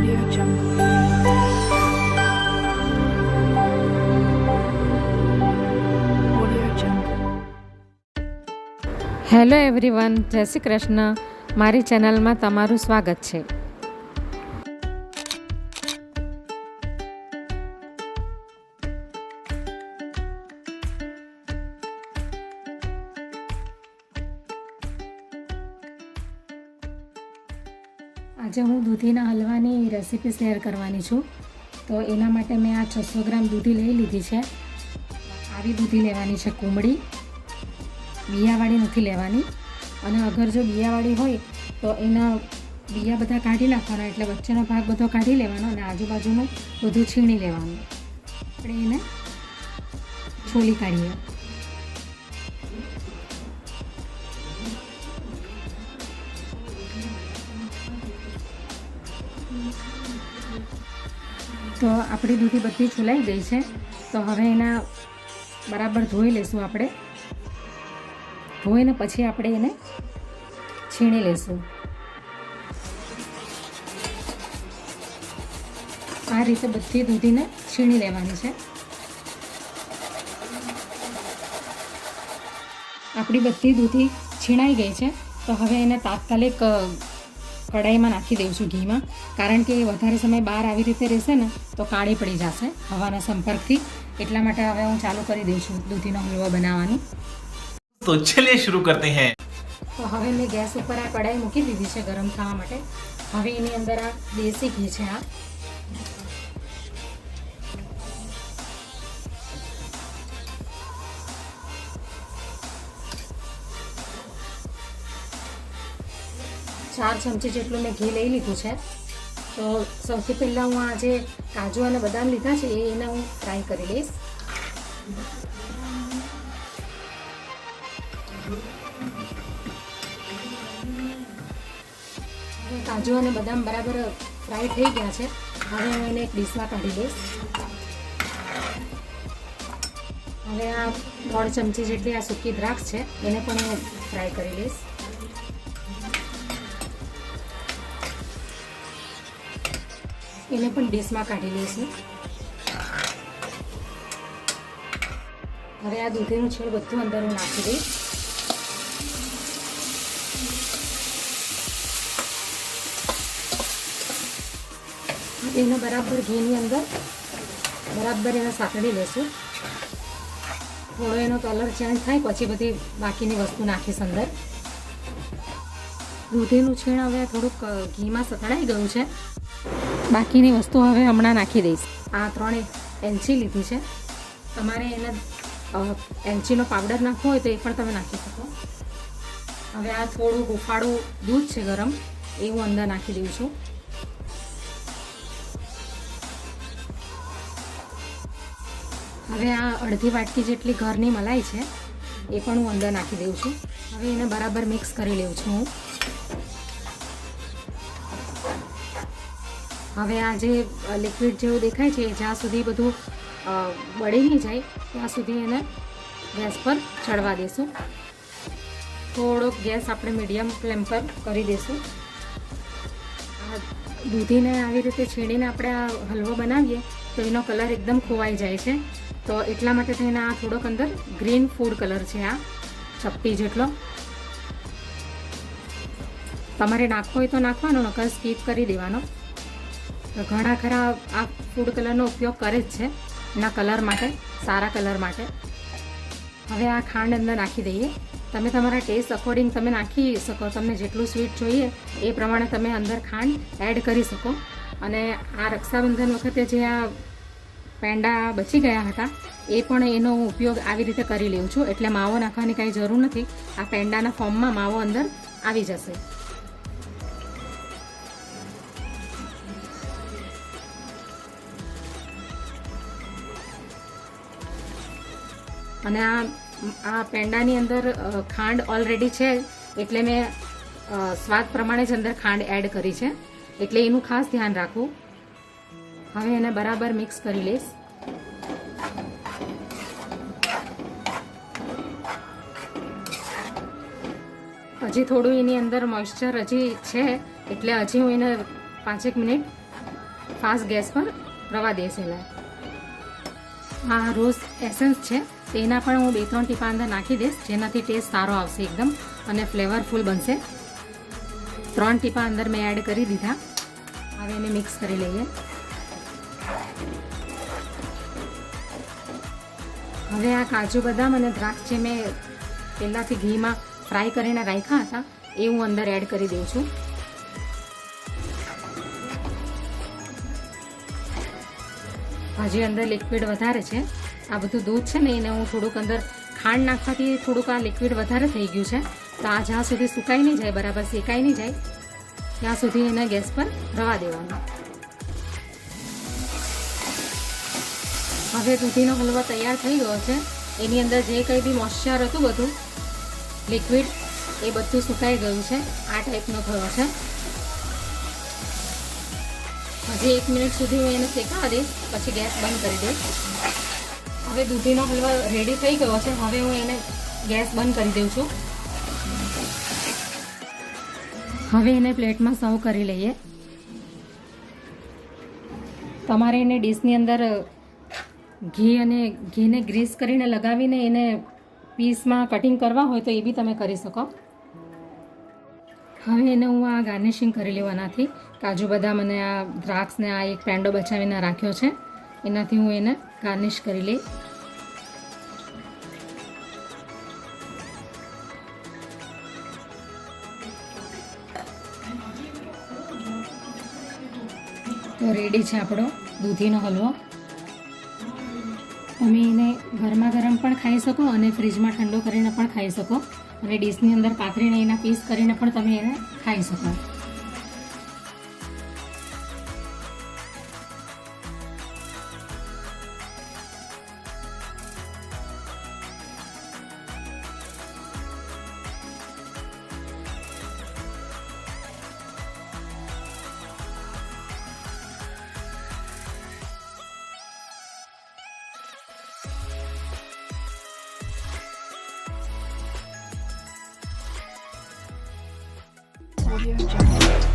Audio Jungle. Audio Jungle. Hello everyone, જય શ્રી કૃષ્ણ. મારી ચેનલમાં તમારું સ્વાગત છે. આજે હું દૂધીના હલવાની રેસીપી શેર કરવાની છું. તો એના માટે મેં આ 600 ગ્રામ દૂધી લઈ લીધી છે. આવી દૂધી લેવાની છે, કુમળી, બિયાવાળી નથી લેવાની. અને અગર જો બિયાવાળી હોય તો એના બિયા બધા કાઢી નાખવાના, એટલે વચ્ચેનો ભાગ બધો કાઢી લેવાનો અને આજુબાજુનું બધું છીણી લેવાનું. આપણે એને છોલી કાઢીએ. તો આપણી દૂધી બધી છોલાઈ ગઈ છે. તો હવે એના બરાબર ધોઈ લઈશું. આપણે ધોઈને પછી આપણે એને છીણી લઈશું. આ રીતે બધી દૂધીને છીણી લેવાની છે. આપણી બધી દૂધી છીણાઈ ગઈ છે. તો હવે એને તાત્કાલિક કઢાઈમાં નાખી દઈશું, ઘીમાં. કારણ કે એ વધારે સમય બહાર આવી રીતે રહેશે ને તો કાળી પડી જશે હવાના સંપર્કથી. એટલા માટે હવે હું ચાલુ કરી દઈશું દૂધીનો હલવો બનાવવાનું. તો ચલિए शुरू करते हैं. તો હવે મેં ગેસ ઉપર આ કઢાઈ મૂકી દીધી છે ગરમ થવા માટે. હવે એની અંદર આ દેશી ઘી છે. આ 4 ચમચી જેટલું મેં ઘી લઈ લીધું છે. તો સૌથી પહેલાં હું આ જે કાજુ અને બદામ લીધા છે એને હું ફ્રાય કરી લઈશ. કાજુ અને બદામ બરાબર ફ્રાય થઈ ગયા છે. હવે હું એને એક ડીશમાં કાઢી દઈશ. હવે આ 1.5 ચમચી જેટલી આ સૂકી દ્રાક્ષ છે એને પણ હું ફ્રાય કરી લઈશ. એને પણ ડીશમાં કાઢી લઈશું. હવે આ દૂધીનું છીણ બધું અંદર હું નાખી દઈશ. એને બરાબર ઘીની અંદર બરાબર એને સાંકળી લઈશું. થોડો એનો કલર ચેન્જ થાય પછી બધી બાકીની વસ્તુ નાખીશ અંદર. દૂધીનું છીણ હવે થોડુંક ઘીમાં સતળાઈ ગયું છે. બાકીની વસ્તુ હવે હમણાં નાખી દઈશ. આ 3 એલચી લીધી છે. તમારે એને એલચીનો પાવડર નાખવો હોય તો એ પણ તમે નાખી શકો. હવે આ થોડું હુંફાળું દૂધ છે ગરમ, એ હું અંદર નાખી દઉં છું. હવે આ અડધી વાટકી જેટલી ઘરની મલાઈ છે એ પણ હું અંદર નાખી દઉં છું. હવે એને બરાબર મિક્સ કરી લઉં છું હું. હવે આ જે લિક્વિડ જેવું દેખાય છે જ્યાં સુધી બધું બળી નહીં જાય ત્યાં સુધી એને ગેસ પર ચડવા દઈશું. થોડોક ગેસ આપણે મીડિયમ ફ્લેમ પર કરી દઈશું. આ દૂધીને આવી રીતે છીણીને આપણે આ હલવો બનાવીએ તો એનો કલર એકદમ ખોવાઈ જાય છે. તો એટલા માટે થઈને આ થોડોક અંદર ગ્રીન ફૂડ કલર છે, આ ચપટી જેટલો. તમારે નાખવો હોય તો નાખવાનો, નકર સ્કીપ કરી દેવાનો. તો ઘણા ખરા આ ફૂડ કલરનો ઉપયોગ કરે જ છે એના કલર માટે, સારા કલર માટે. હવે આ ખાંડ અંદર નાખી દઈએ. તમે તમારા ટેસ્ટ અકોર્ડિંગ તમે નાખી શકો. તમને જેટલું સ્વીટ જોઈએ એ પ્રમાણે તમે અંદર ખાંડ એડ કરી શકો. અને આ રક્ષાબંધન વખતે જે આ પેંડા બચી ગયા હતા એ પણ એનો ઉપયોગ આવી રીતે કરી લઉં છું. એટલે માવો નાખવાની કાંઈ જરૂર નથી. આ પેંડાના ફોર્મમાં માવો અંદર આવી જશે. અને આ પેંડાની અંદર ખાંડ ઓલરેડી છે એટલે મેં સ્વાદ પ્રમાણે જ અંદર ખાંડ એડ કરી છે, એટલે એનું ખાસ ધ્યાન રાખવું. હવે એને બરાબર મિક્સ કરી લઈશ. હજી થોડું એની અંદર મોઇશ્ચર હજી છે એટલે હજી હું એને 5 મિનિટ ફાસ્ટ ગેસ પર રવા દેસેલા. આ રોઝ એસેન્સ છે તેના પણ હું 2-3 ટીપા અંદર નાખી દઈશ, જેનાથી ટેસ્ટ સારો આવશે એકદમ અને ફ્લેવરફુલ બનશે. 3 ટીપા અંદર મેં એડ કરી દીધા. હવે એને મિક્સ કરી લઈએ. હવે આ કાજુ બદામ અને દ્રાક્ષ જે મેં પહેલાંથી ઘીમાં ફ્રાય કરીને રાખ્યા હતા એ હું અંદર એડ કરી દઉં છું. હજી અંદર લિક્વિડ વધારે છે. આ બધું દૂધ છે ને એને હું થોડુંક અંદર ખાંડ નાખવાથી થોડુંક આ લિક્વિડ વધારે થઈ ગયું છે. તો આ જ્યાં સુધી સુકાઈ નહીં જાય, બરાબર શેકાઈ નહીં જાય ત્યાં સુધી એને ગેસ પર રવા દેવાનું. હવે દૂધીનો હલવો તૈયાર થઈ ગયો છે. એની અંદર જે કંઈ બી મોઇશ્ચર હતું બધું લિક્વિડ એ બધું સુકાઈ ગયું છે. આ ટાઈપનો થયો છે. હજી 1 મિનિટ સુધી હું એને શેકાવા દઈશ, પછી ગેસ બંધ કરી દઈશ. હવે દૂધીનો હલવો રેડી થઈ ગયો છે. હવે હું એને ગેસ બંધ કરી દઉં છું. હવે એને પ્લેટમાં સર્વ કરી લઈએ. તમારે એને ડીશની અંદર ઘીને ગ્રીસ કરીને લગાવીને એને પીસમાં કટિંગ કરવા હોય તો એ બી તમે કરી શકો. હવે એને હું આ ગાર્નિશિંગ કરી લેવાનાથી કાજુ બદામ અને આ દ્રાક્ષને આ એક પેંડો બચાવીને રાખ્યો છે એનાથી હું એને ગાર્નિશ કરી લઈ. તો રેડી છે આપણો દૂધીનો હલવો. તમે એને ગરમા ગરમ પણ ખાઈ શકો અને ફ્રીજમાં ઠંડો કરીને પણ ખાઈ શકો અને ડીશની અંદર પાથરીને એના પીસ કરીને પણ તમે એને ખાઈ શકો. Audio Jungle.